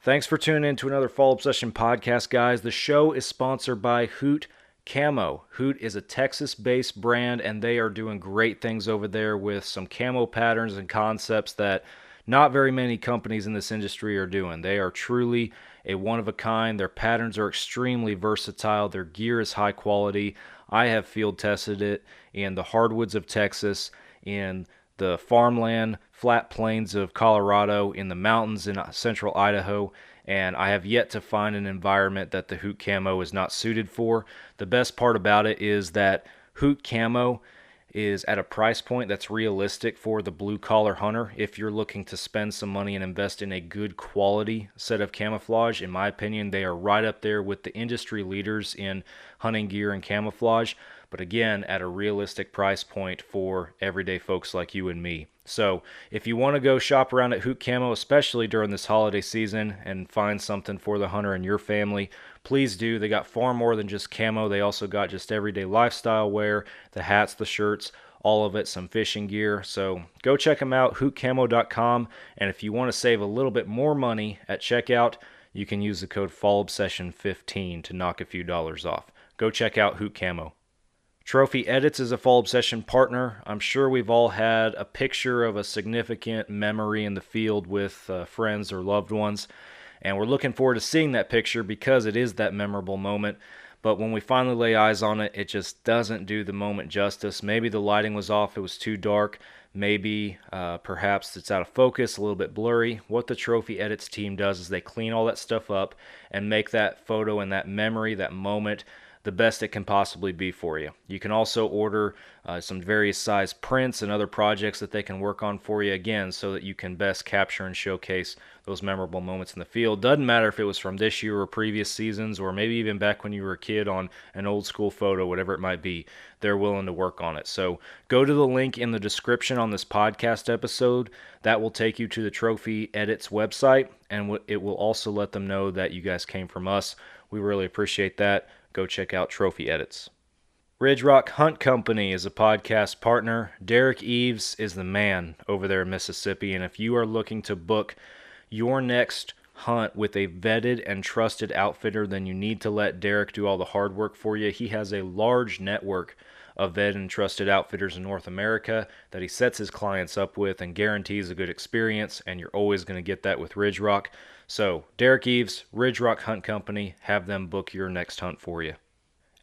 Thanks for tuning in to another Fall Obsession podcast, guys. The show is sponsored by Hoot Camo. Hoot is a Texas-based brand, and they are doing great things over there with some camo patterns and concepts that not very many companies in this industry are doing. They are truly a one-of-a-kind. Their patterns are extremely versatile. Their gear is high quality. I have field tested it in the hardwoods of Texas, in the farmland, flat plains of Colorado, in the mountains in central Idaho, and I have yet to find an environment that the Hoot Camo is not suited for. The best part about it is that Hoot Camo is at a price point that's realistic for the blue-collar hunter. If you're looking to spend some money and invest in a good quality set of camouflage, in my opinion, they are right up there with the industry leaders in hunting gear and camouflage, but again, at a realistic price point for everyday folks like you and me. So if you want to go shop around at Hoot Camo, especially during this holiday season, and find something for the hunter and your family, please do. They got far more than just camo. They also got just everyday lifestyle wear, the hats, the shirts, all of it, some fishing gear. So go check them out, hootcamo.com. And if you want to save a little bit more money at checkout, you can use the code FALLOBSESSION15 to knock a few dollars off. Go check out Hoot Camo. Trophy Edits is a Fall Obsession partner. I'm sure we've all had a picture of a significant memory in the field with friends or loved ones, and we're looking forward to seeing that picture because it is that memorable moment. But when we finally lay eyes on it, it just doesn't do the moment justice. Maybe the lighting was off, it was too dark. Maybe perhaps it's out of focus, a little bit blurry. What the Trophy Edits team does is they clean all that stuff up and make that photo and that memory, that moment, the best it can possibly be for you. You can also order some various size prints and other projects that they can work on for you, again, so that you can best capture and showcase those memorable moments in the field. Doesn't matter if it was from this year or previous seasons, or maybe even back when you were a kid on an old school photo, whatever it might be. They're willing to work on it. So go to the link in the description on this podcast episode. That will take you to the Trophy Edits website, and it will also let them know that you guys came from us. We really appreciate that. Go check out Trophy Edits. Ridge Rock Hunt Company is a podcast partner. Derek Eves is the man over there in Mississippi, and if you are looking to book your next hunt with a vetted and trusted outfitter, then you need to let Derek do all the hard work for you. He has a large network of vetted and trusted outfitters in North America that he sets his clients up with and guarantees a good experience, and you're always going to get that with Ridge Rock. So, Derek Eves, Ridge Rock Hunt Company, have them book your next hunt for you.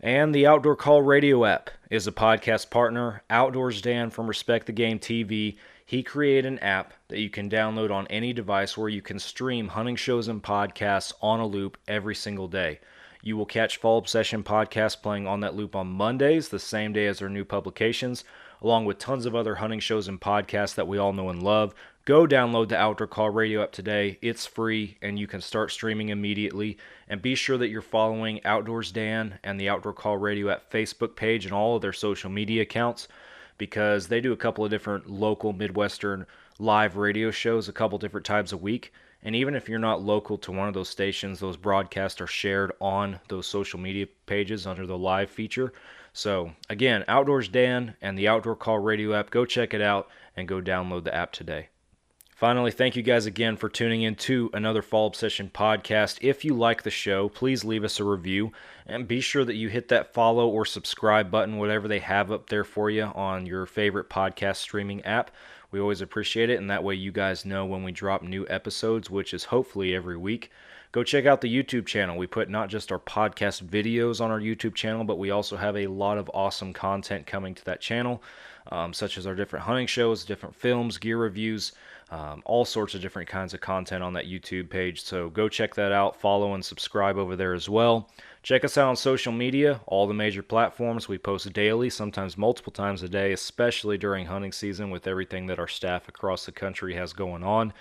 And the Outdoor Call Radio app is a podcast partner. Outdoors Dan from Respect the Game TV, he created an app that you can download on any device where you can stream hunting shows and podcasts on a loop every single day. You will catch Fall Obsession podcasts playing on that loop on Mondays, the same day as their new publications, along with tons of other hunting shows and podcasts that we all know and love. Go download the Outdoor Call Radio app today. It's free, and you can start streaming immediately. And be sure that you're following Outdoors Dan and the Outdoor Call Radio app Facebook page and all of their social media accounts, because they do a couple of different local Midwestern live radio shows a couple different times a week. And even if you're not local to one of those stations, those broadcasts are shared on those social media pages under the live feature. So, again, Outdoors Dan and the Outdoor Call Radio app, go check it out and go download the app today. Finally, thank you guys again for tuning in to another Fall Obsession podcast. If you like the show, please leave us a review, and be sure that you hit that follow or subscribe button, whatever they have up there for you on your favorite podcast streaming app. We always appreciate it, and that way you guys know when we drop new episodes, which is hopefully every week. Go check out the YouTube channel. We put not just our podcast videos on our YouTube channel, but we also have a lot of awesome content coming to that channel, such as our different hunting shows, different films, gear reviews, all sorts of different kinds of content on that YouTube page. So go check that out, follow and subscribe over there as well. Check us out on social media, all the major platforms. We post daily, sometimes multiple times a day, especially during hunting season with everything that our staff across the country has going on.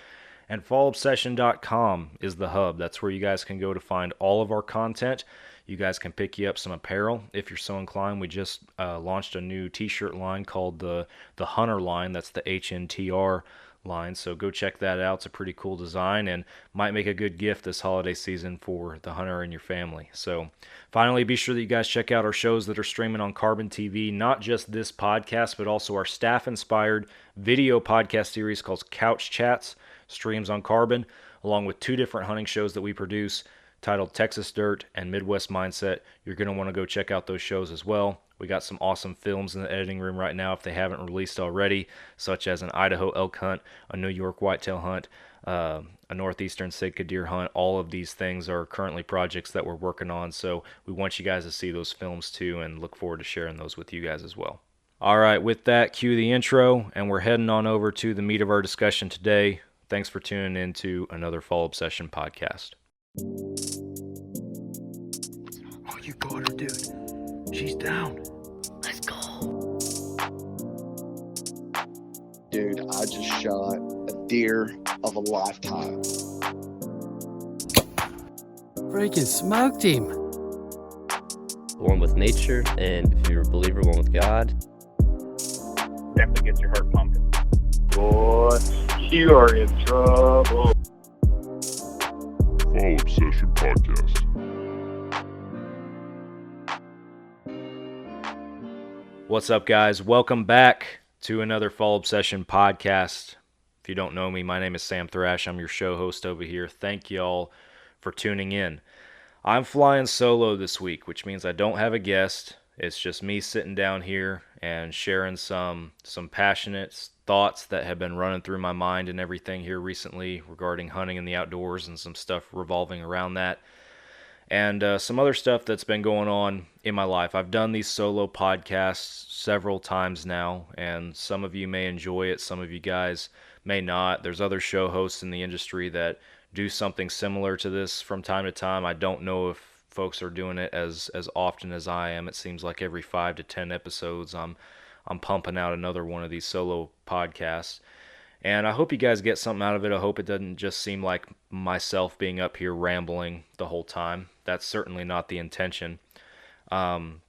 And fallobsession.com is the hub. That's where you guys can go to find all of our content. You guys can pick you up some apparel if you're so inclined. We just launched a new t-shirt line called the Hunter line. That's the HNTR line. So go check that out. It's a pretty cool design and might make a good gift this holiday season for the hunter and your family. So finally, be sure that you guys check out our shows that are streaming on Carbon TV, not just this podcast, but also our staff-inspired video podcast series called Couch Chats, streams on Carbon, along with 2 different hunting shows that we produce titled Texas Dirt and Midwest Mindset. You're going to want to go check out those shows as well. We got some awesome films in the editing room right now if they haven't released already, such as an Idaho elk hunt, a New York whitetail hunt, a northeastern Sitka deer hunt. All of these things are currently projects that we're working on, so we want you guys to see those films too and look forward to sharing those with you guys as well. All right, with that, cue the intro, and we're heading on over to the meat of our discussion today. Thanks for tuning in to another Fall Obsession podcast. Oh, you got her, dude. She's down. Let's go. Dude, I just shot a deer of a lifetime. Freaking smoked him. One with nature, and if you're a believer, one with God. Definitely gets your heart pumping. Boy, you are in trouble. Fall Obsession Podcast. What's up, guys? Welcome back to another Fall Obsession podcast. If you don't know me, my name is Sam Thrash. I'm your show host over here. Thank y'all for tuning in. I'm flying solo this week, which means I don't have a guest. It's just me sitting down here and sharing some passionate thoughts that have been running through my mind and everything here recently regarding hunting in the outdoors and some stuff revolving around that. And some other stuff that's been going on in my life. I've done these solo podcasts several times now, and some of you may enjoy it, some of you guys may not. There's other show hosts in the industry that do something similar to this from time to time. I don't know if folks are doing it as often as I am. It seems like every 5 to 10 episodes I'm pumping out another one of these solo podcasts. And I hope you guys get something out of it. I hope it doesn't just seem like myself being up here rambling the whole time. That's certainly not the intention. One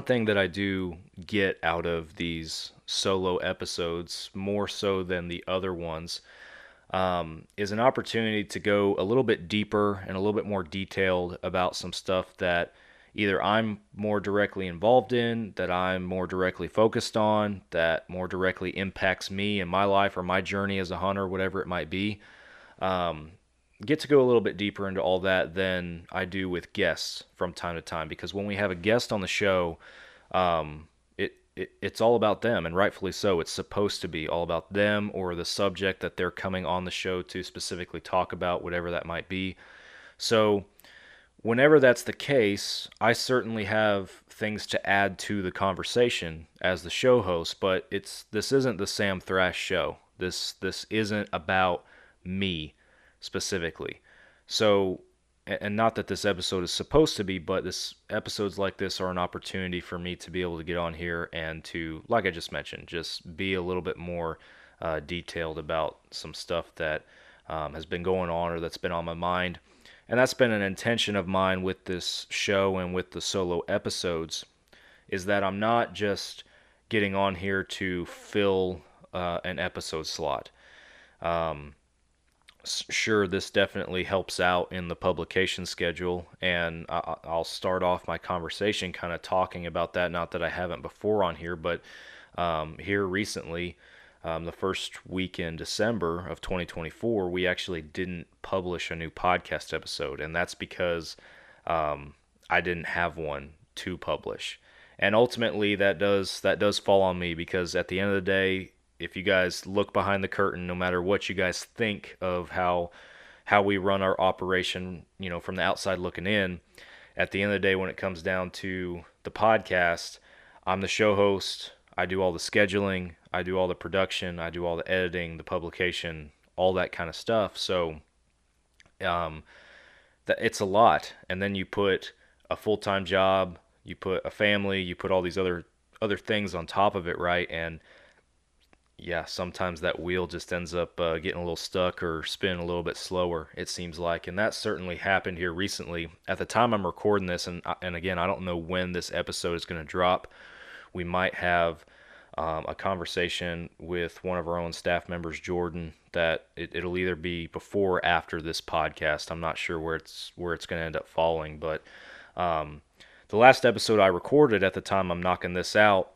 thing that I do get out of these solo episodes, more so than the other ones, is an opportunity to go a little bit deeper and a little bit more detailed about some stuff that either I'm more directly involved in, that I'm more directly focused on, that more directly impacts me and my life or my journey as a hunter, whatever it might be. Get to go a little bit deeper into all that than I do with guests from time to time, because when we have a guest on the show, it's all about them, and rightfully so. It's supposed to be all about them or the subject that they're coming on the show to specifically talk about, whatever that might be. So whenever that's the case, I certainly have things to add to the conversation as the show host, but this isn't the Sam Thrash show. This isn't about me specifically. So, and not that this episode is supposed to be, but episodes like this are an opportunity for me to be able to get on here and to, like I just mentioned, just be a little bit more detailed about some stuff that has been going on or that's been on my mind. And that's been an intention of mine with this show and with the solo episodes, is that I'm not just getting on here to fill an episode slot. Sure, this definitely helps out in the publication schedule, and I'll start off my conversation kind of talking about that. Not that I haven't before on here, but here recently, the first week in December of 2024, we actually didn't publish a new podcast episode, and that's because I didn't have one to publish. And ultimately, that does fall on me, because at the end of the day, if you guys look behind the curtain, no matter what you guys think of how we run our operation, from the outside looking in, at the end of the day, when it comes down to the podcast, I'm the show host. I do all the scheduling, I do all the production, I do all the editing, the publication, all that kind of stuff. So it's a lot. And then you put a full-time job, you put a family, you put all these other things on top of it, right? And yeah, sometimes that wheel just ends up getting a little stuck or spinning a little bit slower, it seems like. And that certainly happened here recently. At the time I'm recording this, and again, I don't know when this episode is going to drop. We might have a conversation with one of our own staff members, Jordan, that it'll either be before or after this podcast. I'm not sure where it's going to end up falling, but the last episode I recorded at the time I'm knocking this out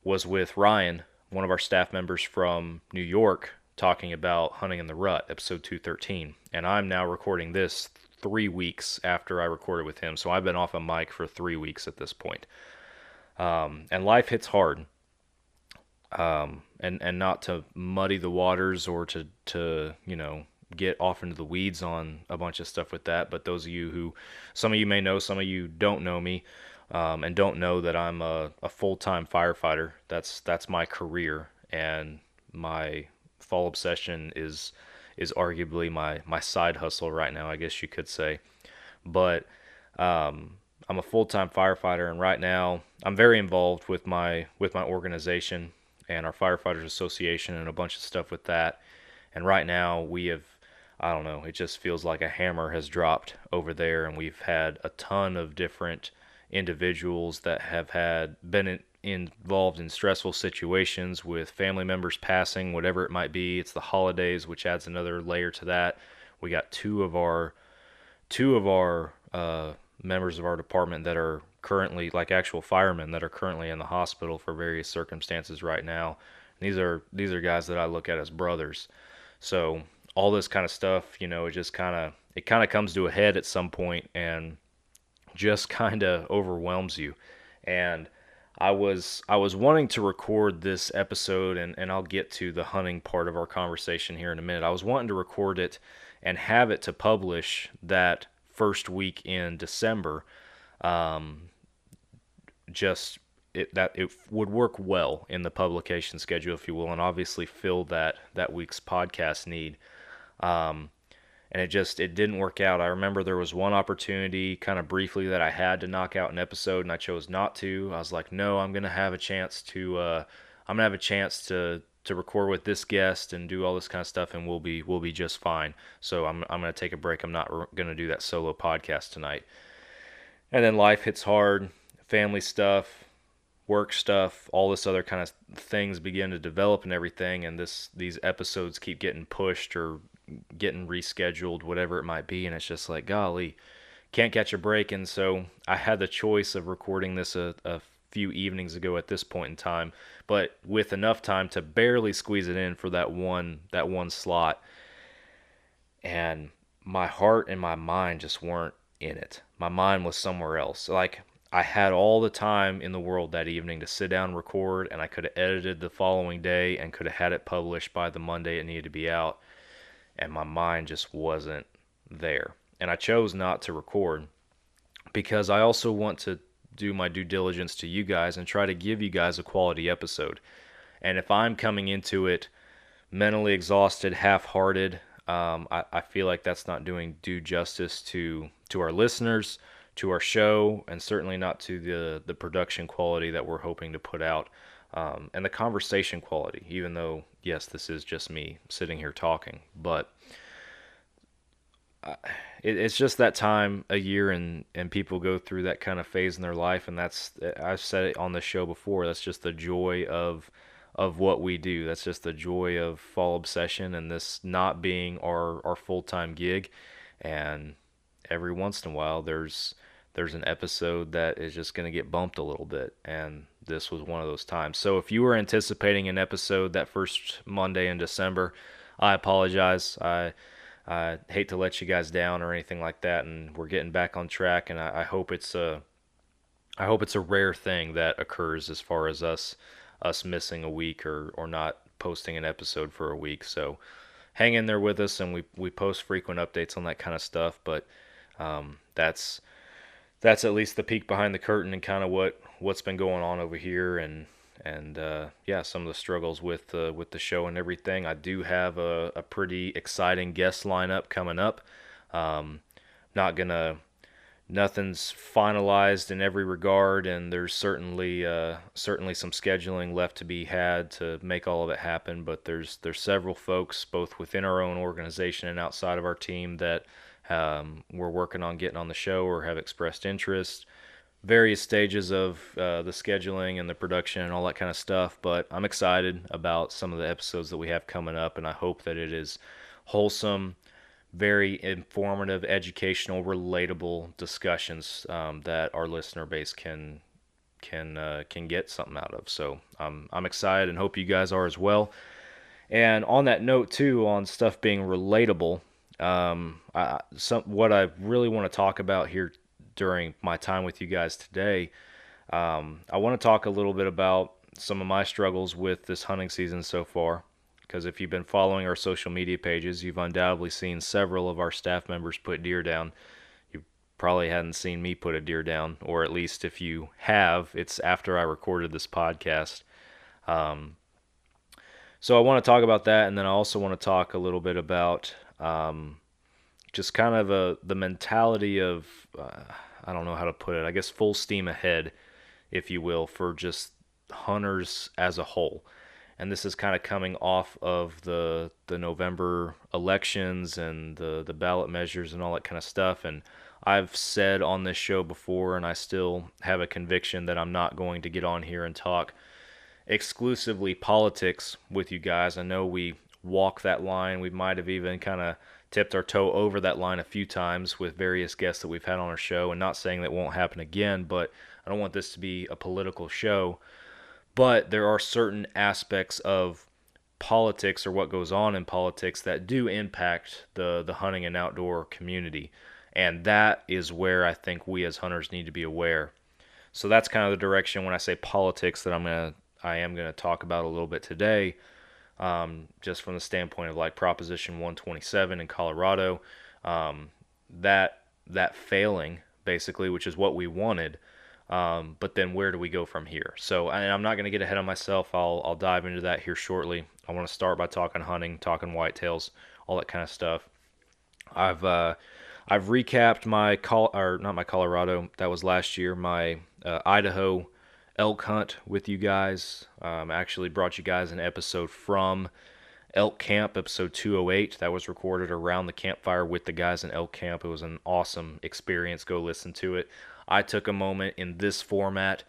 was with Ryan, one of our staff members from New York, talking about hunting in the rut, episode 213. And I'm now recording this 3 weeks after I recorded with him. So I've been off a mic for 3 weeks at this point. And life hits hard. And not to muddy the waters or to get off into the weeds on a bunch of stuff with that, but those of you who, some of you may know, some of you don't know me, and don't know that I'm a full-time firefighter. That's my career, and my fall obsession is arguably my side hustle right now, I guess you could say. But I'm a full-time firefighter, and right now I'm very involved with my organization and our Firefighters Association and a bunch of stuff with that. And right now we have, I don't know, it just feels like a hammer has dropped over there, and we've had a ton of different individuals that have been involved in stressful situations with family members passing, whatever it might be. It's the holidays, which adds another layer to that. We got two of our members of our department that are currently, like actual firemen, that are currently in the hospital for various circumstances right now. These are guys that I look at as brothers. So all this kind of stuff, it just kind of comes to a head at some point and just kind of overwhelms you. And I was wanting to record this episode, and I'll get to the hunting part of our conversation here in a minute. I was wanting to record it and have it to publish that first week in December. It would work well in the publication schedule, if you will, and obviously fill that week's podcast need. And it didn't work out. I remember there was one opportunity kind of briefly that I had to knock out an episode, and I chose not to. I was like, no, I'm going to have a chance to record with this guest and do all this kind of stuff, and we'll be just fine. So I'm going to take a break. I'm not going to do that solo podcast tonight. And then life hits hard, family stuff, work stuff, all this other kind of things begin to develop and everything, and these episodes keep getting pushed or getting rescheduled, whatever it might be, and it's just like, golly, can't catch a break. And so I had the choice of recording this a few evenings ago at this point in time, but with enough time to barely squeeze it in for that one slot. And my heart and my mind just weren't in it. My mind was somewhere else. Like, I had all the time in the world that evening to sit down and record, and I could have edited the following day and could have had it published by the Monday it needed to be out. And my mind just wasn't there. And I chose not to record because I also want to do my due diligence to you guys and try to give you guys a quality episode. And if I'm coming into it mentally exhausted, half-hearted, I feel like that's not doing due justice to our listeners, to our show, and certainly not to the production quality that we're hoping to put out, and the conversation quality, even though, yes, this is just me sitting here talking. But it's just that time a year, and people go through that kind of phase in their life, and I've said it on the show before, that's just the joy of what we do. That's just the joy of Fall Obsession and this not being our full-time gig. And every once in a while there's an episode that is just going to get bumped a little bit, and this was one of those times. So if you were anticipating an episode that first Monday in December, I apologize. I hate to let you guys down or anything like that, and we're getting back on track, and I hope it's a rare thing that occurs as far as us missing a week or not posting an episode for a week. So hang in there with us, and we post frequent updates on that kind of stuff, but that's at least the peek behind the curtain and kind of what's been going on over here, and some of the struggles with the show and everything. I do have a pretty exciting guest lineup coming up. Nothing's finalized in every regard, and there's certainly some scheduling left to be had to make all of it happen. But there's several folks, both within our own organization and outside of our team, that we're working on getting on the show or have expressed interest. Various stages of the scheduling and the production and all that kind of stuff. But I'm excited about some of the episodes that we have coming up, and I hope that it is wholesome, very informative, educational, relatable discussions that our listener base can get something out of. So I'm excited and hope you guys are as well. And on that note too, on stuff being relatable, what I really want to talk about here during my time with you guys today, I want to talk a little bit about some of my struggles with this hunting season so far. Because if you've been following our social media pages, you've undoubtedly seen several of our staff members put deer down. You probably hadn't seen me put a deer down, or at least if you have, it's after I recorded this podcast. So I want to talk about that, and then I also want to talk a little bit about just kind of the mentality of, I don't know how to put it, I guess full steam ahead, if you will, for just hunters as a whole. And this is kind of coming off of the November elections and the ballot measures and all that kind of stuff. And I've said on this show before, and I still have a conviction that I'm not going to get on here and talk exclusively politics with you guys. I know we walk that line. We might have even kind of tipped our toe over that line a few times with various guests that we've had on our show, and not saying that won't happen again, but I don't want this to be a political show. But there are certain aspects of politics, or what goes on in politics, that do impact the hunting and outdoor community. And that is where I think we as hunters need to be aware. So that's kind of the direction when I say politics that I am going to talk about a little bit today, just from the standpoint of like Proposition 127 in Colorado, that failing basically, which is what we wanted. But then where do we go from here? So I'm not going to get ahead of myself. I'll dive into that here shortly. I want to start by talking hunting, talking whitetails, all that kind of stuff. I've recapped not my Colorado, that was last year, my Idaho elk hunt with you guys. Actually brought you guys an episode from elk camp, episode 208. That was recorded around the campfire with the guys in elk camp. It was an awesome experience. Go listen to it. I took a moment in this format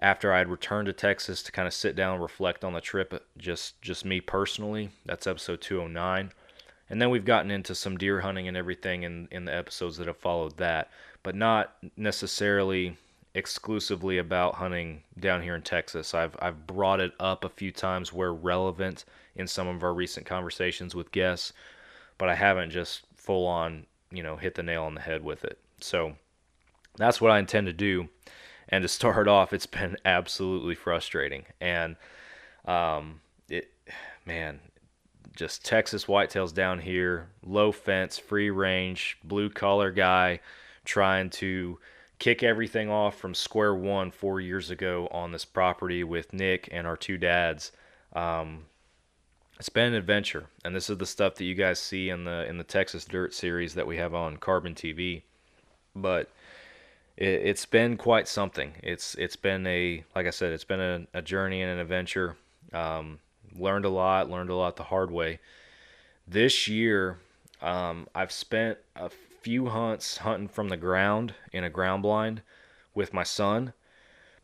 after I had returned to Texas to kind of sit down and reflect on the trip, just me personally. That's episode 209. And then we've gotten into some deer hunting and everything in the episodes that have followed that, but not necessarily exclusively about hunting down here in Texas. I've brought it up a few times where relevant in some of our recent conversations with guests, but I haven't just full on, hit the nail on the head with it. So that's what I intend to do. And to start off, it's been absolutely frustrating. And just Texas whitetails down here, low fence, free range, blue collar guy trying to kick everything off from square one 4 years ago on this property with Nick and our two dads. It's been an adventure, and this is the stuff that you guys see in the Texas Dirt series that we have on Carbon TV. But it's been quite something. It's been like I said, it's been a journey and an adventure. Learned a lot the hard way. This year, I've spent a few hunts hunting from the ground in a ground blind with my son,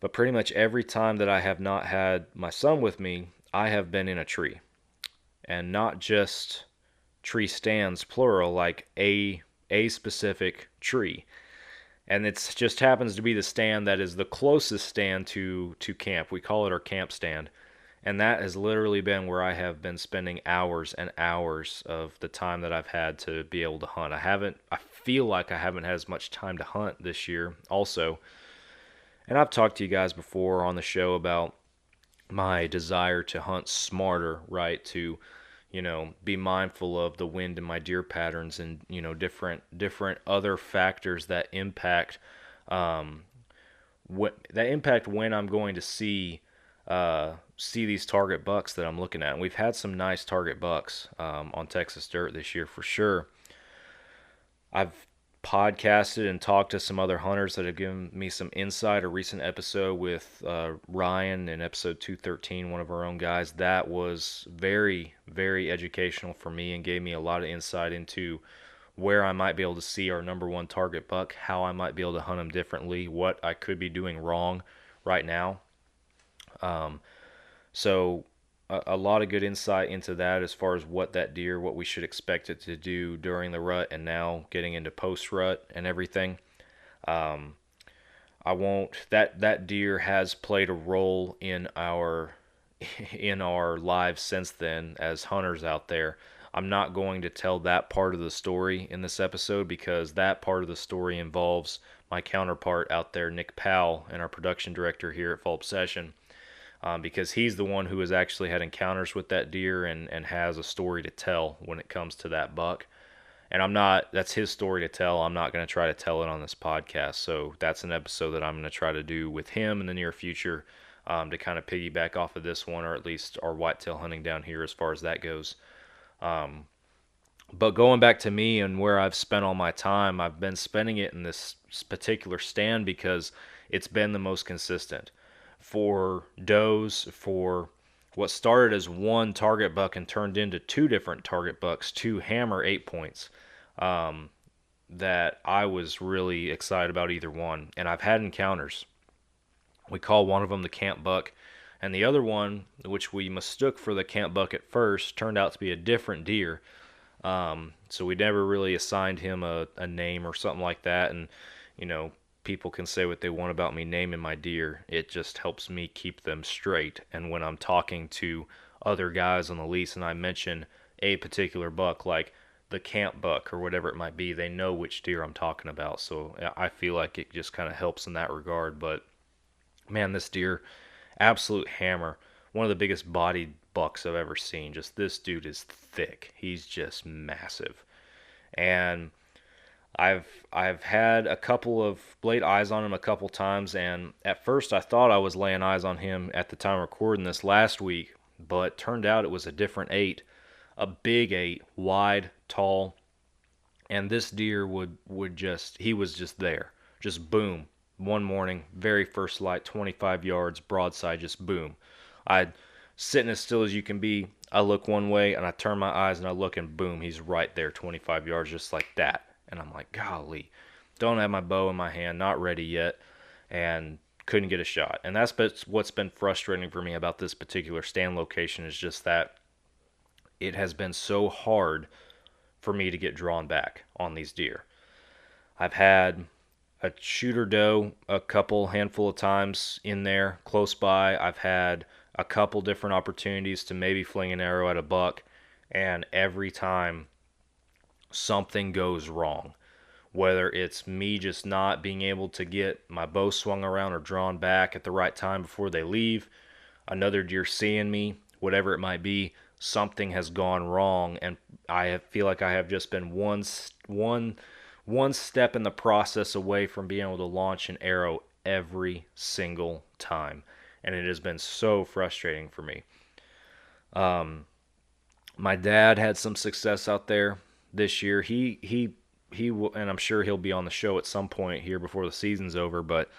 but pretty much every time that I have not had my son with me, I have been in a tree. And not just tree stands, plural, like a specific tree. And it just happens to be the stand that is the closest stand to camp. We call it our camp stand. And that has literally been where I have been spending hours and hours of the time that I've had to be able to hunt. I feel like I haven't had as much time to hunt this year also. And I've talked to you guys before on the show about my desire to hunt smarter, right? To, be mindful of the wind in my deer patterns and, different other factors that impact, when I'm going to see these target bucks that I'm looking at. And we've had some nice target bucks on Texas Dirt this year for sure. I've podcasted and talked to some other hunters that have given me some insight. A recent episode with Ryan in episode 213, one of our own guys, that was very, very educational for me and gave me a lot of insight into where I might be able to see our number one target buck, how I might be able to hunt him differently, what I could be doing wrong right now. So a lot of good insight into that as far as what we should expect it to do during the rut and now getting into post rut and everything. That deer has played a role in our in our lives since then as hunters out there. I'm not going to tell that part of the story in this episode because that part of the story involves my counterpart out there, Nick Powell, and our production director here at Fall Obsession, because he's the one who has actually had encounters with that deer and has a story to tell when it comes to that buck. And that's his story to tell. I'm not going to try to tell it on this podcast. So that's an episode that I'm going to try to do with him in the near future, to kind of piggyback off of this one, or at least our whitetail hunting down here as far as that goes. But going back to me and where I've spent all my time, I've been spending it in this particular stand because it's been the most consistent. For does, for what started as one target buck and turned into two different target bucks, two hammer 8-points, that I was really excited about either one. And I've had encounters. We call one of them the camp buck, and the other one, which we mistook for the camp buck at first, turned out to be a different deer. So we never really assigned him a name or something like that. And, people can say what they want about me naming my deer. It just helps me keep them straight. And when I'm talking to other guys on the lease and I mention a particular buck, like the camp buck or whatever it might be, they know which deer I'm talking about. So I feel like it just kind of helps in that regard. But man, this deer, absolute hammer. One of the biggest bodied bucks I've ever seen. Just this dude is thick. He's just massive. And I've had a couple of laid eyes on him a couple times, and at first I thought I was laying eyes on him at the time of recording this last week, but turned out it was a different 8, a big 8, wide, tall, and this deer he was just there, just boom. One morning, very first light, 25 yards, broadside, just boom. I sitting as still as you can be. I look one way and I turn my eyes and I look and boom, he's right there, 25 yards, just like that. And I'm like, golly, don't have my bow in my hand, not ready yet, and couldn't get a shot. And that's what's been frustrating for me about this particular stand location, is just that it has been so hard for me to get drawn back on these deer. I've had a shooter doe a handful of times in there close by. I've had a couple different opportunities to maybe fling an arrow at a buck, and every time something goes wrong. Whether it's me just not being able to get my bow swung around or drawn back at the right time before they leave, another deer seeing me, whatever it might be, something has gone wrong, and I feel like I have just been one step in the process away from being able to launch an arrow every single time, and it has been so frustrating for me. My dad had some success out there this year. He will, and I'm sure he'll be on the show at some point here before the season's over, but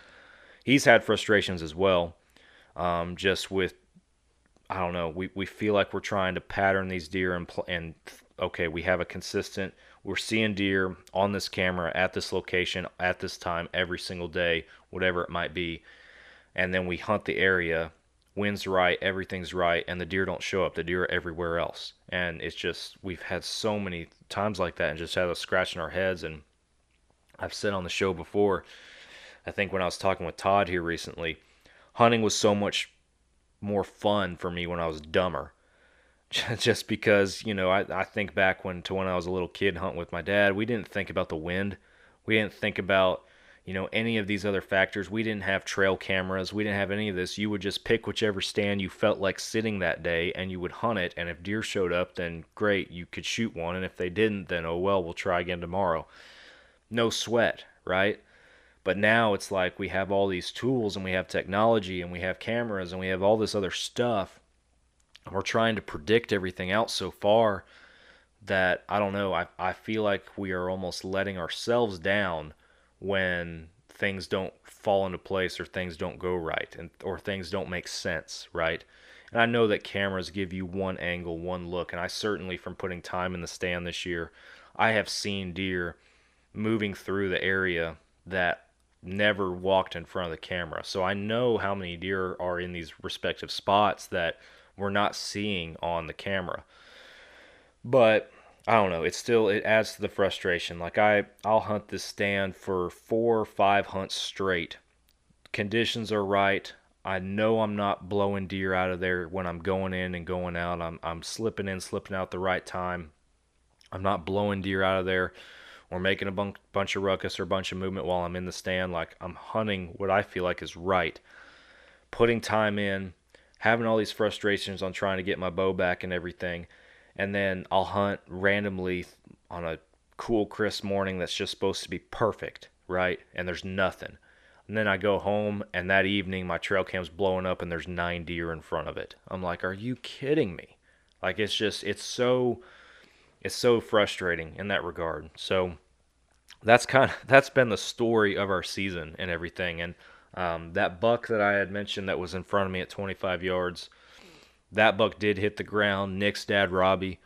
he's had frustrations as well. Just with, I don't know, we feel like we're trying to pattern these deer and okay, we have a consistent, we're seeing deer on this camera at this location at this time every single day, whatever it might be, and then we hunt the area, wind's right, everything's right, and the deer don't show up. The deer are everywhere else. And it's just, we've had so many times like that and just had us scratching our heads. And I've said on the show before, I think when I was talking with Todd here recently, hunting was so much more fun for me when I was dumber. Just because, I think back to when I was a little kid hunting with my dad, we didn't think about the wind. We didn't think about any of these other factors. We didn't have trail cameras. We didn't have any of this. You would just pick whichever stand you felt like sitting that day, and you would hunt it. And if deer showed up, then great, you could shoot one. And if they didn't, then oh well, we'll try again tomorrow. No sweat, right? But now it's like we have all these tools, and we have technology, and we have cameras, and we have all this other stuff. And we're trying to predict everything out so far that, I don't know, I feel like we are almost letting ourselves down when things don't fall into place or things don't go right or things don't make sense, right? And I know that cameras give you one angle, one look, and I certainly, from putting time in the stand this year, I have seen deer moving through the area that never walked in front of the camera. So I know how many deer are in these respective spots that we're not seeing on the camera. But I don't know, it adds to the frustration. Like I'll hunt this stand for 4 or 5 hunts straight. Conditions are right. I know I'm not blowing deer out of there when I'm going in and going out. I'm slipping in, slipping out the right time. I'm not blowing deer out of there or making a bunch of ruckus or a bunch of movement while I'm in the stand. Like, I'm hunting what I feel like is right, putting time in, having all these frustrations on trying to get my bow back and everything, and then I'll hunt randomly on a cool, crisp morning that's just supposed to be perfect, right? And there's nothing. And then I go home, and that evening my trail cam's blowing up, and there's 9 deer in front of it. I'm like, are you kidding me? Like, it's so frustrating in that regard. So that's been the story of our season and everything. And that buck that I had mentioned that was in front of me at 25 yards, that buck did hit the ground. Nick's dad, Robbie,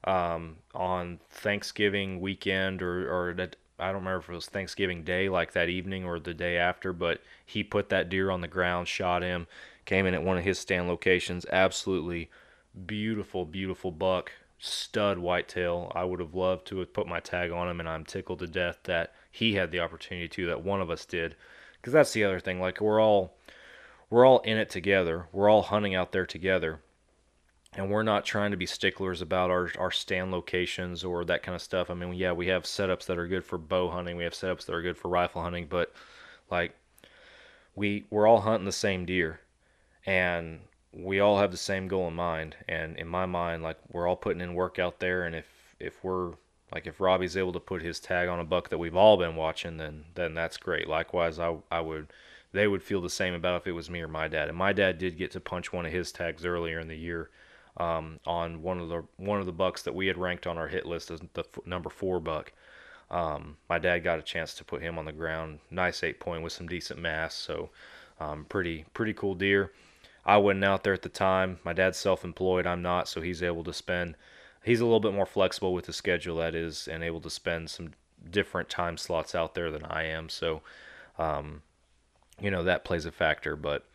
on Thanksgiving weekend or that, I don't remember if it was Thanksgiving Day, like that evening or the day after, but he put that deer on the ground, shot him, came in at one of his stand locations. Absolutely beautiful, beautiful buck, stud whitetail. I would have loved to have put my tag on him, and I'm tickled to death that he had the opportunity to, that one of us did, because that's the other thing. Like, we're all in it together. We're all hunting out there together. And we're not trying to be sticklers about our stand locations or that kind of stuff. I mean, yeah, we have setups that are good for bow hunting. We have setups that are good for rifle hunting. But, like, we're all hunting the same deer. And we all have the same goal in mind. And in my mind, like, we're all putting in work out there. And if Robbie's able to put his tag on a buck that we've all been watching, then that's great. Likewise, they would feel the same about if it was me or my dad. And my dad did get to punch one of his tags earlier in the year. On one of the bucks that we had ranked on our hit list as the number 4 buck. My dad got a chance to put him on the ground. Nice 8-point with some decent mass. So pretty cool deer. I wasn't out there at the time. My dad's self-employed. I'm not, so he's able to spend. He's a little bit more flexible with the schedule, that is, and able to spend some different time slots out there than I am. So that plays a factor, but.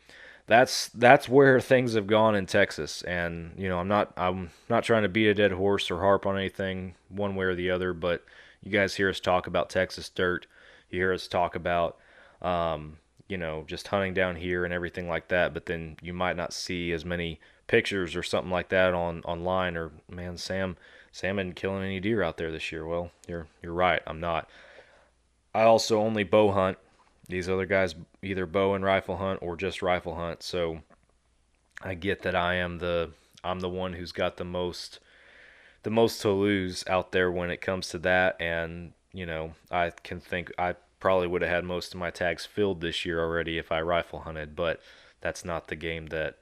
That's where things have gone in Texas, and I'm not trying to beat a dead horse or harp on anything one way or the other, but you guys hear us talk about Texas dirt, you hear us talk about just hunting down here and everything like that, but then you might not see as many pictures or something like that online. Or, man, Sam isn't killing any deer out there this year. Well, you're right, I'm not. I also only bow hunt. These other guys either bow and rifle hunt or just rifle hunt. So I get that I'm the one who's got the most to lose out there when it comes to that. And I can think I probably would have had most of my tags filled this year already if I rifle hunted, but that's not the game that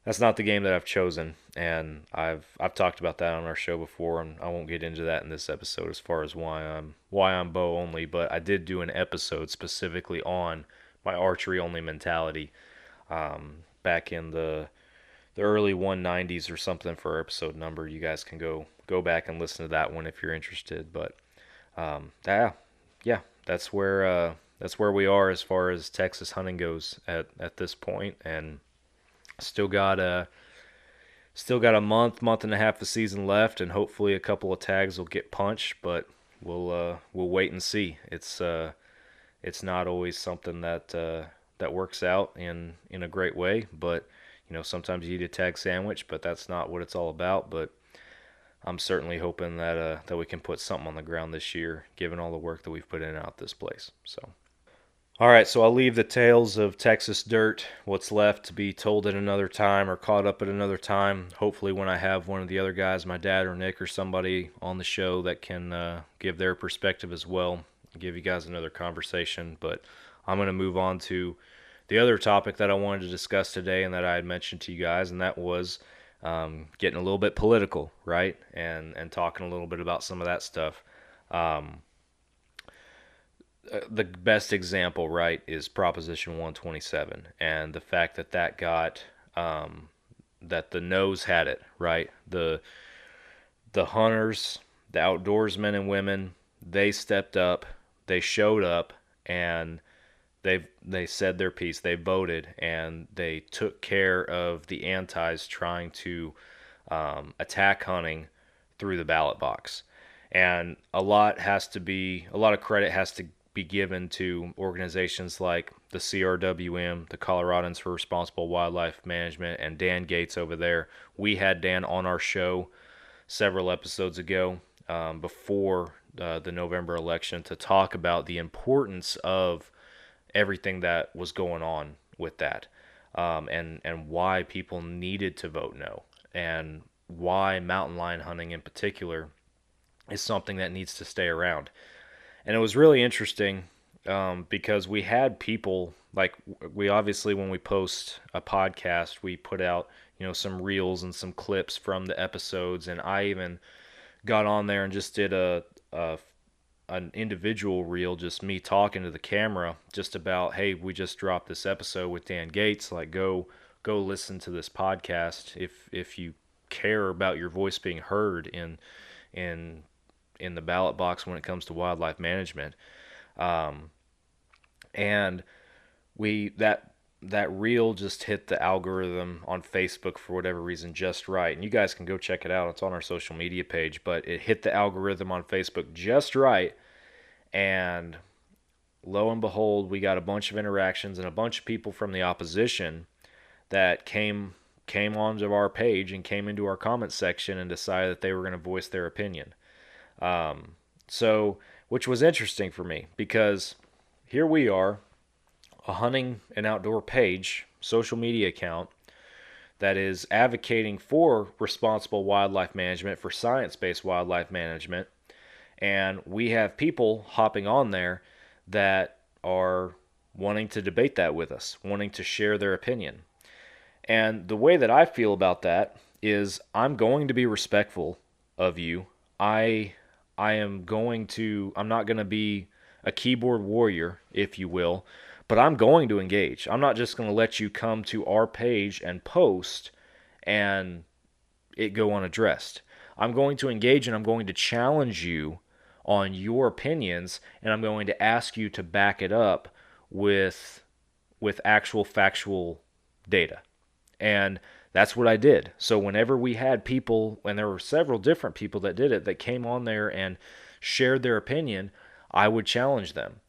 I've chosen. And I've talked about that on our show before, and I won't get into that in this episode as far as why I'm bow only. But I did do an episode specifically on my archery only mentality back in the early 190s or something for our episode number. You guys can go back and listen to that one if you're interested. But that's where we are as far as Texas hunting goes at this point. And still got a month and a half of season left, and hopefully a couple of tags will get punched, but we'll wait and see. It's not always something that works out in a great way, but sometimes you eat a tag sandwich, but that's not what it's all about. But I'm certainly hoping that we can put something on the ground this year, given all the work that we've put in out this place. So. All right, so I'll leave the tales of Texas dirt, what's left, to be told at another time or caught up at another time. Hopefully when I have one of the other guys, my dad or Nick or somebody on the show that can give their perspective as well, give you guys another conversation. But I'm going to move on to the other topic that I wanted to discuss today and that I had mentioned to you guys, and that was getting a little bit political, right? And talking a little bit about some of that stuff. The best example, right, is Proposition 127, and the fact that got that the no's had it, right? The hunters, the outdoorsmen and women, they stepped up, they showed up, and they said their piece. They voted, and they took care of the antis trying to attack hunting through the ballot box. And a lot of credit has to be given to organizations like the CRWM, the Coloradans for Responsible Wildlife Management, and Dan Gates over there. We had Dan on our show several episodes ago, before the November election, to talk about the importance of everything that was going on with that, and why people needed to vote no, and why mountain lion hunting in particular is something that needs to stay around. And it was really interesting, because we had people, like, we obviously, when we post a podcast, we put out, some reels and some clips from the episodes, and I even got on there and just did an individual reel, just me talking to the camera, just about, hey, we just dropped this episode with Dan Gates, like, go listen to this podcast if you care about your voice being heard in the ballot box when it comes to wildlife management. And that reel just hit the algorithm on Facebook for whatever reason just right. And you guys can go check it out. It's on our social media page, but it hit the algorithm on Facebook just right. And lo and behold, we got a bunch of interactions and a bunch of people from the opposition that came onto our page and came into our comment section and decided that they were going to voice their opinion. So, which was interesting for me, because here we are, a hunting and outdoor page, social media account, that is advocating for responsible wildlife management, for science-based wildlife management, and we have people hopping on there that are wanting to debate that with us, wanting to share their opinion. And the way that I feel about that is, I'm going to be respectful of you. I'm not going to be a keyboard warrior, if you will, but I'm going to engage. I'm not just going to let you come to our page and post and it go unaddressed. I'm going to engage, and I'm going to challenge you on your opinions, and I'm going to ask you to back it up with actual factual data. And that's what I did. So whenever we had people, and there were several different people that did it, that came on there and shared their opinion, I would challenge them.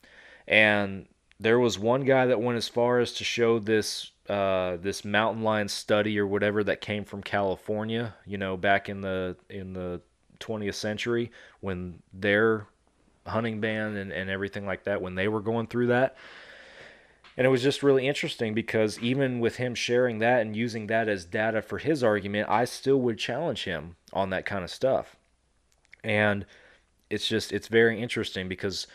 And there was one guy that went as far as to show this mountain lion study or whatever that came from California, back in the 20th century, when their hunting ban and everything like that, when they were going through that. And it was just really interesting, because even with him sharing that and using that as data for his argument, I still would challenge him on that kind of stuff. And it's very interesting, because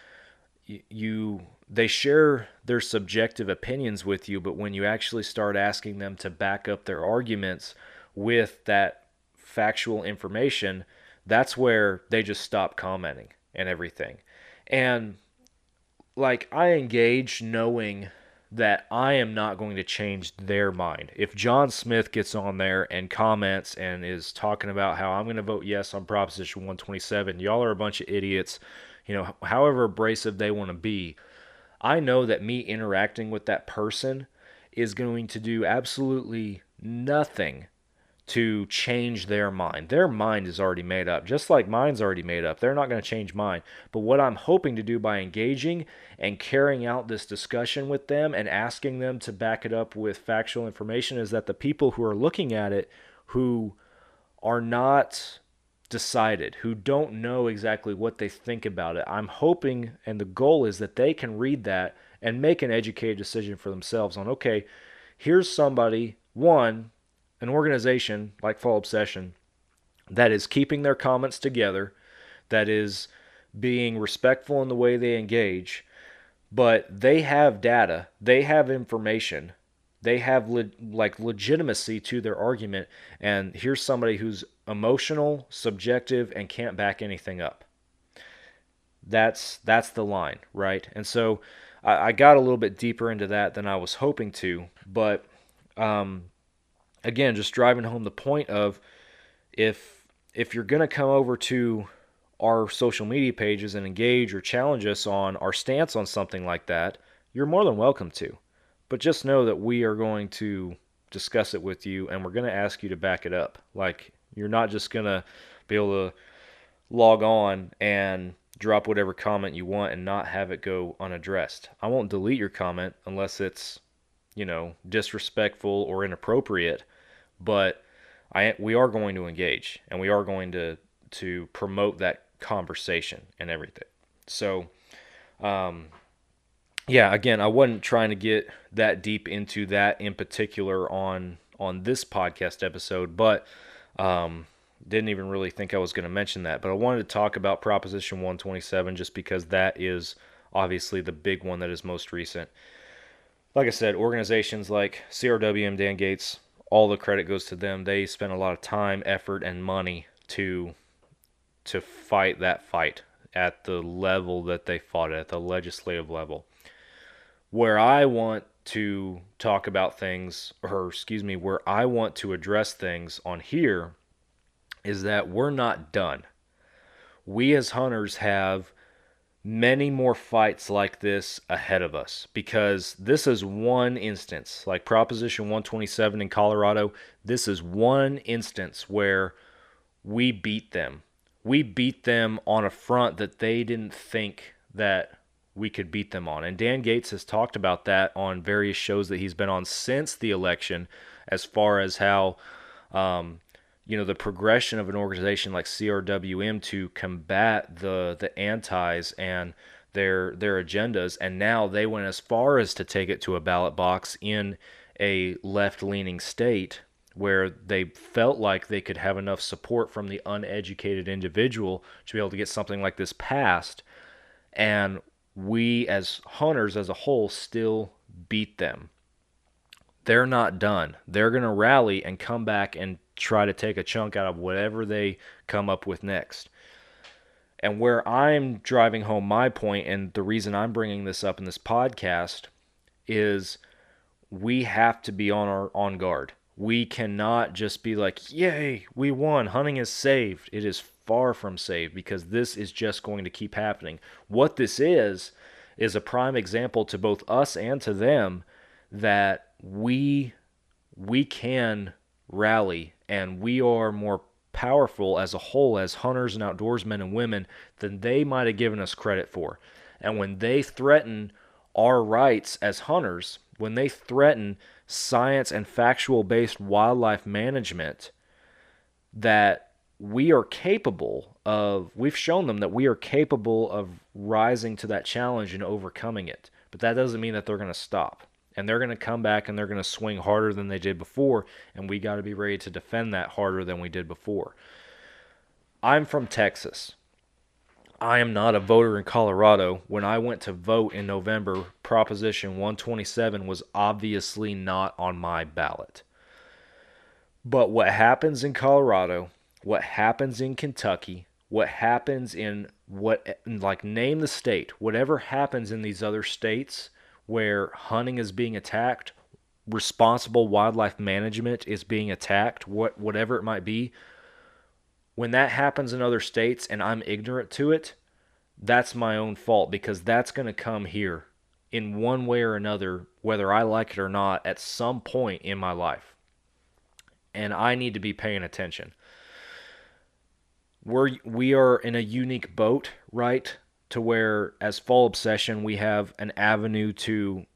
they share their subjective opinions with you, but when you actually start asking them to back up their arguments with that factual information, that's where they just stop commenting and everything. And like, I engage knowing that I am not going to change their mind. If John Smith gets on there and comments and is talking about how I'm going to vote yes on Proposition 127, y'all are a bunch of idiots, however abrasive they want to be, I know that me interacting with that person is going to do absolutely nothing to change their mind. Their mind is already made up, just like mine's already made up. They're not going to change mine. But what I'm hoping to do by engaging and carrying out this discussion with them and asking them to back it up with factual information is that the people who are looking at it, who are not decided, who don't know exactly what they think about it, I'm hoping, and the goal is that they can read that and make an educated decision for themselves on, okay, here's somebody, an organization like Fall Obsession that is keeping their comments together, that is being respectful in the way they engage, but they have data, they have information, they have legitimacy to their argument, and here's somebody who's emotional, subjective, and can't back anything up. That's the line, right? And so I got a little bit deeper into that than I was hoping to, but again, just driving home the point of, if you're going to come over to our social media pages and engage or challenge us on our stance on something like that, you're more than welcome to. But just know that we are going to discuss it with you, and we're going to ask you to back it up. Like, you're not just going to be able to log on and drop whatever comment you want and not have it go unaddressed. I won't delete your comment unless it's, disrespectful or inappropriate, but we are going to engage, and we are going to promote that conversation and everything. So, yeah, again, I wasn't trying to get that deep into that in particular on this podcast episode, but didn't even really think I was going to mention that. But I wanted to talk about Proposition 127 just because that is obviously the big one that is most recent. Like I said, organizations like CRW and Dan Gates, all the credit goes to them. They spent a lot of time, effort, and money to fight that fight at the level that they fought at the legislative level. Where I want to talk about things, where I want to address things on here is that we're not done. We as hunters have many more fights like this ahead of us, because this is one instance, like Proposition 127 in Colorado, this is one instance where we beat them. We beat them on a front that they didn't think that we could beat them on. And Dan Gates has talked about that on various shows that he's been on since the election, as far as how the progression of an organization like CRWM to combat the antis and their agendas, and now they went as far as to take it to a ballot box in a left-leaning state where they felt like they could have enough support from the uneducated individual to be able to get something like this passed, and we as hunters as a whole still beat them. They're not done. They're going to rally and come back and try to take a chunk out of whatever they come up with next. And where I'm driving home my point, and the reason I'm bringing this up in this podcast, is we have to be on guard. We cannot just be like, yay, we won, hunting is saved. It is far from saved, because this is just going to keep happening. What this is a prime example to both us and to them that we can rally, and we are more powerful as a whole as hunters and outdoorsmen and women than they might have given us credit for. And when they threaten our rights as hunters, when they threaten science and factual based wildlife management, that we are capable of, we've shown them that we are capable of rising to that challenge and overcoming it. But that doesn't mean that they're going to stop. And they're going to come back and they're going to swing harder than they did before, and we got to be ready to defend that harder than we did before. I'm from Texas. I am not a voter in Colorado. When I went to vote in November, Proposition 127 was obviously not on my ballot. But what happens in Colorado, what happens in Kentucky, what happens in name the state, whatever happens in these other states where hunting is being attacked, responsible wildlife management is being attacked, whatever it might be, when that happens in other states and I'm ignorant to it, that's my own fault, because that's going to come here in one way or another, whether I like it or not, at some point in my life. And I need to be paying attention. We are in a unique boat, right? To where, as Fall Obsession, we have an avenue to,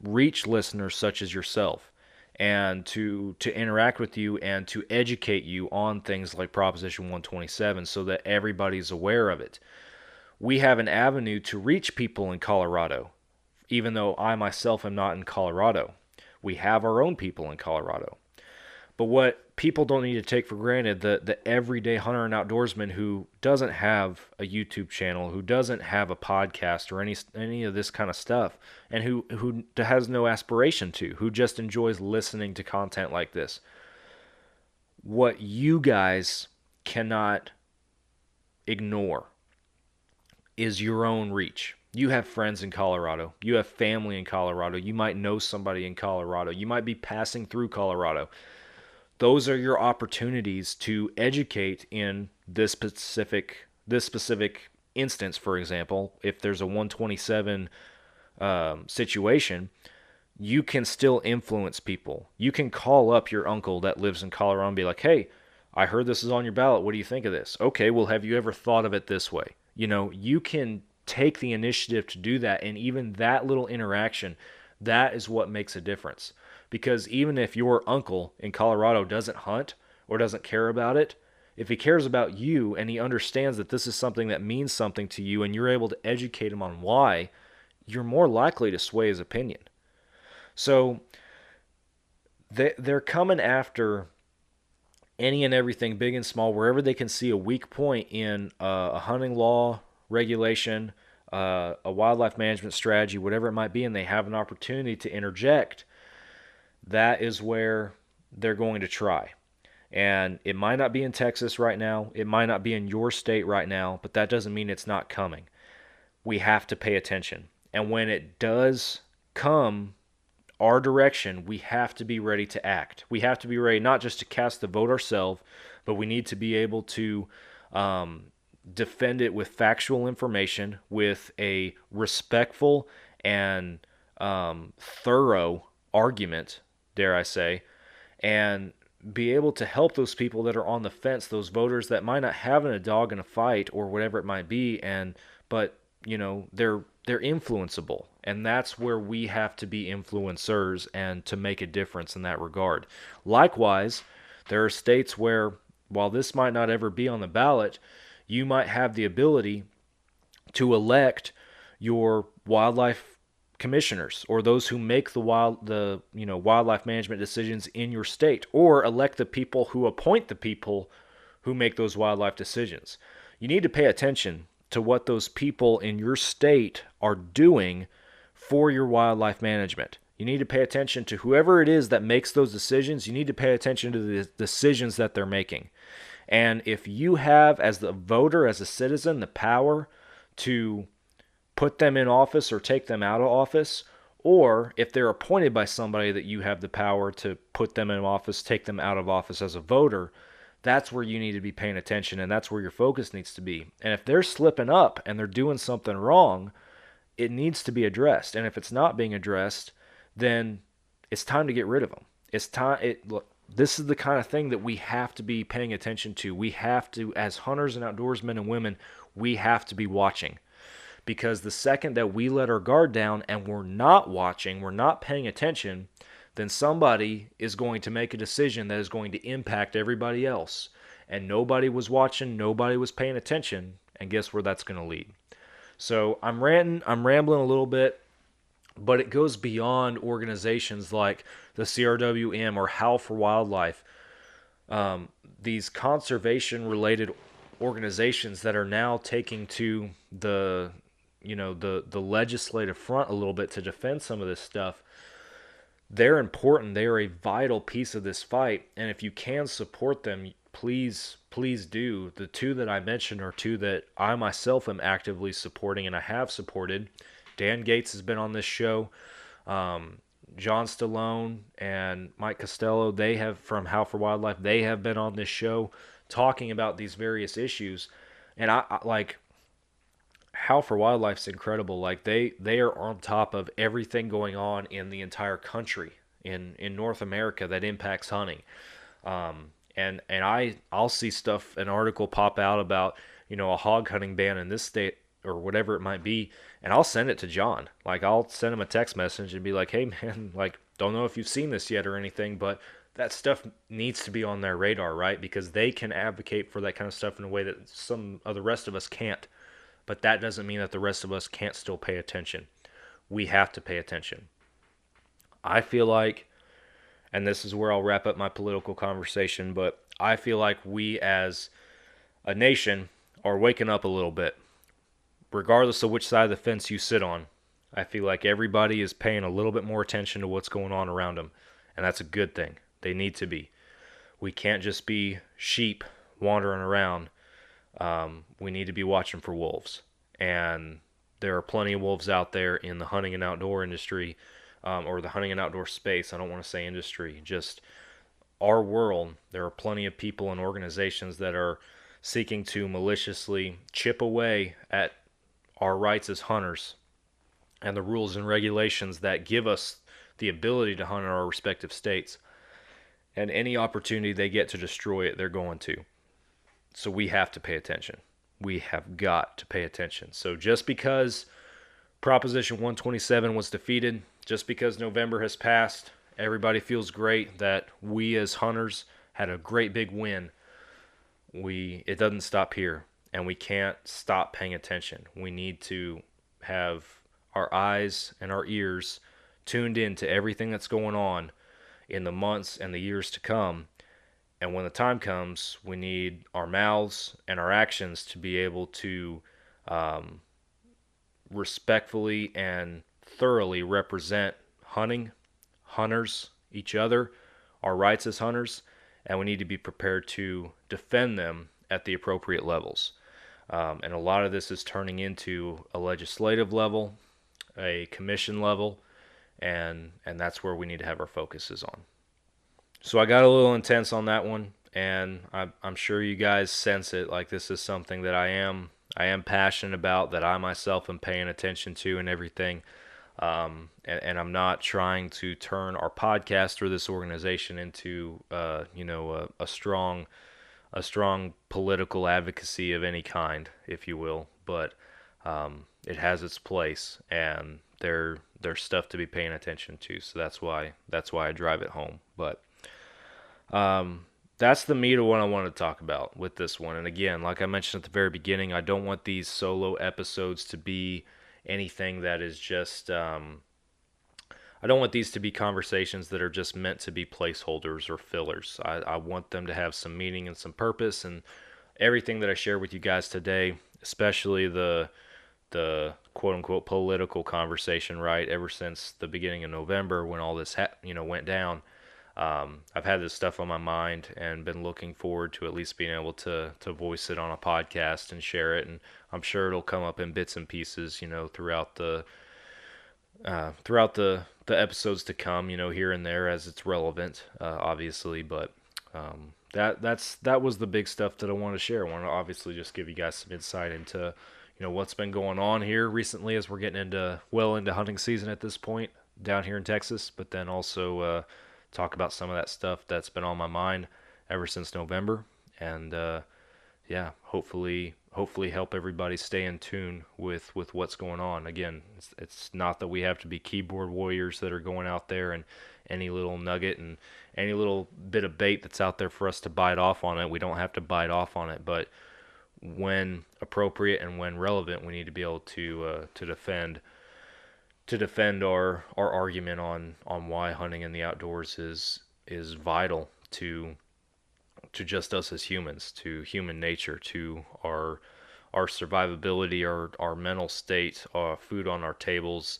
reach listeners such as yourself, and to interact with you and to educate you on things like Proposition 127 so that everybody's aware of it. We have an avenue to reach people in Colorado, even though I myself am not in Colorado. We have our own people in Colorado. But what people don't need to take for granted, the everyday hunter and outdoorsman who doesn't have a YouTube channel, who doesn't have a podcast or any of this kind of stuff, and who has no aspiration to, who just enjoys listening to content like this. What you guys cannot ignore is your own reach. You have friends in Colorado. You have family in Colorado. You might know somebody in Colorado. You might be passing through Colorado. Those are your opportunities to educate in this specific instance. For example, if there's a 127 situation, you can still influence people. You can call up your uncle that lives in Colorado and be like, hey, I heard this is on your ballot. What do you think of this? Okay, well, have you ever thought of it this way? You can take the initiative to do that, and even that little interaction, that is what makes a difference. Because even if your uncle in Colorado doesn't hunt or doesn't care about it, if he cares about you and he understands that this is something that means something to you and you're able to educate him on why, you're more likely to sway his opinion. So they're coming after any and everything, big and small, wherever they can see a weak point in a hunting law, regulation, a wildlife management strategy, whatever it might be, and they have an opportunity to interject. That is where they're going to try. And it might not be in Texas right now. It might not be in your state right now, but that doesn't mean it's not coming. We have to pay attention. And when it does come our direction, we have to be ready to act. We have to be ready not just to cast the vote ourselves, but we need to be able to defend it with factual information, with a respectful and thorough argument, dare I say, and be able to help those people that are on the fence, those voters that might not have a dog in a fight or whatever it might be, but they're influenceable, and that's where we have to be influencers and to make a difference in that regard. Likewise, there are states where, while this might not ever be on the ballot, you might have the ability to elect your wildlife commissioners, or those who make the wildlife management decisions in your state, or elect the people who appoint the people who make those wildlife decisions. You need to pay attention to what those people in your state are doing for your wildlife management. You need to pay attention to whoever it is that makes those decisions. You need to pay attention to the decisions that they're making. And if you have, as the voter, as a citizen, the power to put them in office or take them out of office, or if they're appointed by somebody that you have the power to put them in office, take them out of office as a voter, that's where you need to be paying attention, and that's where your focus needs to be. And if they're slipping up and they're doing something wrong, it needs to be addressed. And if it's not being addressed, then it's time to get rid of them. It's time. Look, this is the kind of thing that we have to be paying attention to. We have to, as hunters and outdoorsmen and women, we have to be watching. Because the second that we let our guard down and we're not watching, we're not paying attention, then somebody is going to make a decision that is going to impact everybody else. And nobody was watching, nobody was paying attention, and guess where that's going to lead? So I'm rambling a little bit, but it goes beyond organizations like the CRWM or Howl for Wildlife. These conservation-related organizations that are now taking to the legislative front a little bit to defend some of this stuff, they're important. They are a vital piece of this fight, and if you can support them, please do. The two that I mentioned are two that I myself am actively supporting and I have supported. Dan Gates has been on this show. John Stallone and Mike Costello, they have, from Howl for Wildlife, they have been on this show talking about these various issues. And I like Howl for Wildlife's incredible. Like they are on top of everything going on in the entire country in North America that impacts hunting. And I'll see stuff, an article pop out about, a hog hunting ban in this state or whatever it might be, and I'll send it to John. Like I'll send him a text message and be like, "Hey man, like don't know if you've seen this yet or anything, but that stuff needs to be on their radar, right? Because they can advocate for that kind of stuff in a way that some of the rest of us can't. But that doesn't mean that the rest of us can't still pay attention. We have to pay attention. I feel like, and this is where I'll wrap up my political conversation, but I feel like we as a nation are waking up a little bit. Regardless of which side of the fence you sit on, I feel like everybody is paying a little bit more attention to what's going on around them, and that's a good thing. They need to be. We can't just be sheep wandering around. We need to be watching for wolves, and there are plenty of wolves out there in the hunting and outdoor industry, or the hunting and outdoor space. I don't want to say industry, just our world. There are plenty of people and organizations that are seeking to maliciously chip away at our rights as hunters and the rules and regulations that give us the ability to hunt in our respective states. And any opportunity they get to destroy it, they're going to. So we have to pay attention. we have got to pay attention. So just because Proposition 127 was defeated, just because November has passed, everybody feels great that we as hunters had a great big win. It doesn't stop here, and we can't stop paying attention. We need to have our eyes and our ears tuned in to everything that's going on in the months and the years to come. And when the time comes, we need our mouths and our actions to be able to respectfully and thoroughly represent hunting, hunters, each other, our rights as hunters, and we need to be prepared to defend them at the appropriate levels. And a lot of this is turning into a legislative level, a commission level, and that's where we need to have our focuses on. So I got a little intense on that one, and I'm sure you guys sense it. Like, this is something that I am passionate about, that I myself am paying attention to and everything. And I'm not trying to turn our podcast or this organization into, a strong political advocacy of any kind, if you will. But it has its place, and there's stuff to be paying attention to. So that's why I drive it home. But that's the meat of what I want to talk about with this one. And again, like I mentioned at the very beginning, I don't want these solo episodes to be anything that is just, I don't want these to be conversations that are just meant to be placeholders or fillers. I want them to have some meaning and some purpose, and everything that I share with you guys today, especially the quote-unquote political conversation, right, ever since the beginning of November when all this went down. I've had this stuff on my mind and been looking forward to at least being able to voice it on a podcast and share it. And I'm sure it'll come up in bits and pieces, throughout the episodes to come, here and there as it's relevant, obviously. But that was the big stuff that I want to share. I want to obviously just give you guys some insight into, what's been going on here recently as we're getting into hunting season at this point down here in Texas, but then also talk about some of that stuff that's been on my mind ever since November, and hopefully help everybody stay in tune with what's going on. Again, it's not that we have to be keyboard warriors that are going out there and any little nugget and any little bit of bait that's out there for us to bite off on it. We don't have to bite off on it, but when appropriate and when relevant, we need to be able to defend our argument on why hunting in the outdoors is vital to just us as humans, to human nature, to our survivability, our mental state, our food on our tables.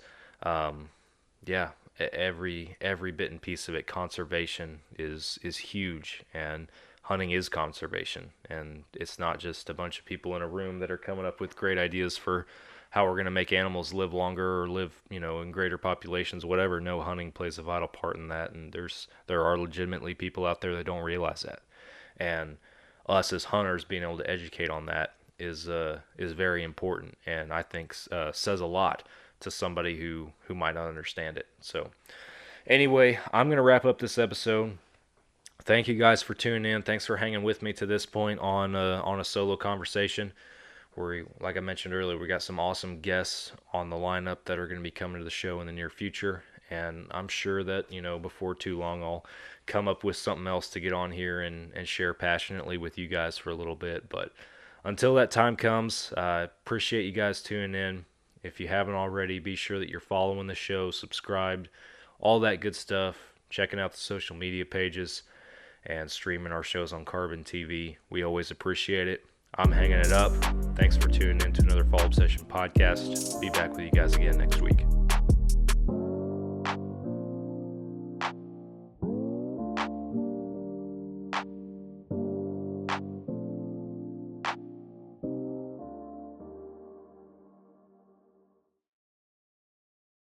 Every bit and piece of it. Conservation is huge, and hunting is conservation. And it's not just a bunch of people in a room that are coming up with great ideas for how we're going to make animals live longer or live, in greater populations, whatever. No, hunting plays a vital part in that, and there are legitimately people out there that don't realize that. And us as hunters being able to educate on that is very important, and I think says a lot to somebody who might not understand it. So anyway, I'm going to wrap up this episode. Thank you guys for tuning in. Thanks for hanging with me to this point on a solo conversation. Like I mentioned earlier, we got some awesome guests on the lineup that are going to be coming to the show in the near future, and I'm sure that before too long I'll come up with something else to get on here and share passionately with you guys for a little bit. But until that time comes, I appreciate you guys tuning in. If you haven't already, be sure that you're following the show, subscribed, all that good stuff, checking out the social media pages, and streaming our shows on Carbon TV. We always appreciate it. I'm hanging it up. Thanks for tuning in to another Fall Obsession podcast. Be back with you guys again next week.